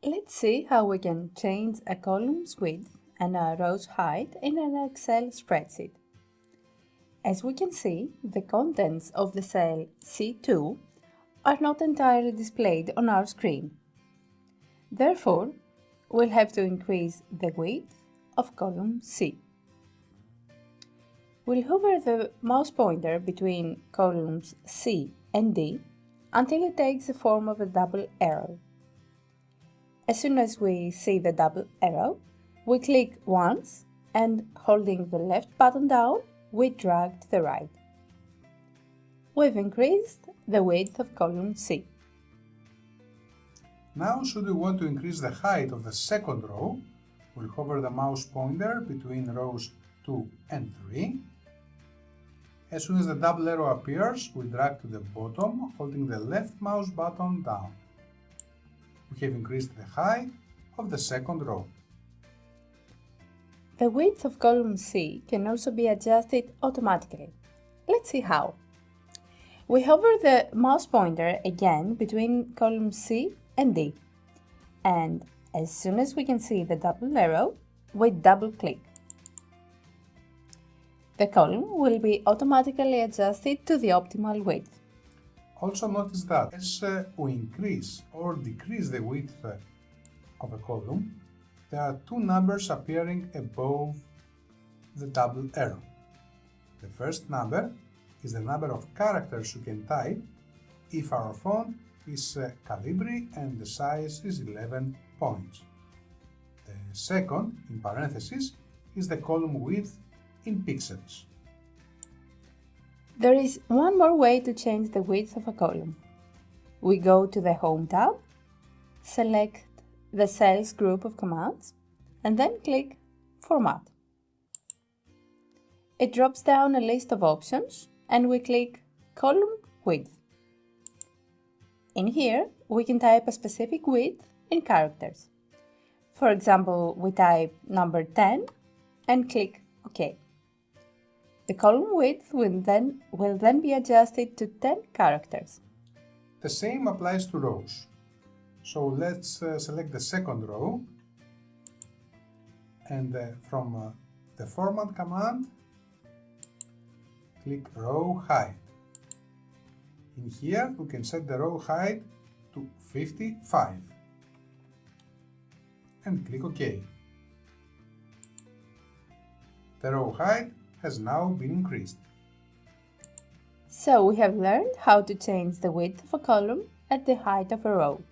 Let's see how we can change a column's width and a row's height in an Excel spreadsheet. As we can see, the contents of the cell C2 are not entirely displayed on our screen. Therefore, we'll have to increase the width of column C. We'll hover the mouse pointer between columns C and D until it takes the form of a double arrow. As soon as we see the double arrow, we click once and, holding the left button down, we drag to the right. We've increased the width of column C. Now, should we want to increase the height of the second row, we'll hover the mouse pointer between rows 2 and 3. As soon as the double arrow appears, we drag to the bottom, holding the left mouse button down. We have increased the height of the second row. The width of column C can also be adjusted automatically. Let's see how. We hover the mouse pointer again between column C and D, and as soon as we can see the double arrow, we double click. The column will be automatically adjusted to the optimal width. Also notice that as we increase or decrease the width of a column, there are two numbers appearing above the double arrow. The first number is the number of characters you can type if our font is Calibri and the size is 11 points. The second, in parentheses, is the column width in pixels. There is one more way to change the width of a column. We go to the Home tab, select the Cells group of commands, and then click Format. It drops down a list of options, and we click Column Width. In here, we can type a specific width in characters. For example, we type number 10 and click OK. The column width will then be adjusted to 10 characters. The same applies to rows. So let's select the second row and from the Format command, click Row Height. In here, we can set the row height to 55 and click OK. The row height has now been increased. So we have learned how to change the width of a column at the height of a row,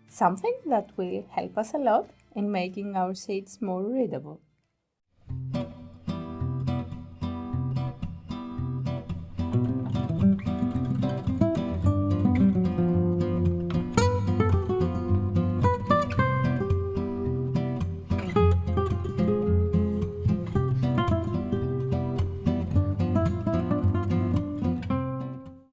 something that will help us a lot in making our sheets more readable.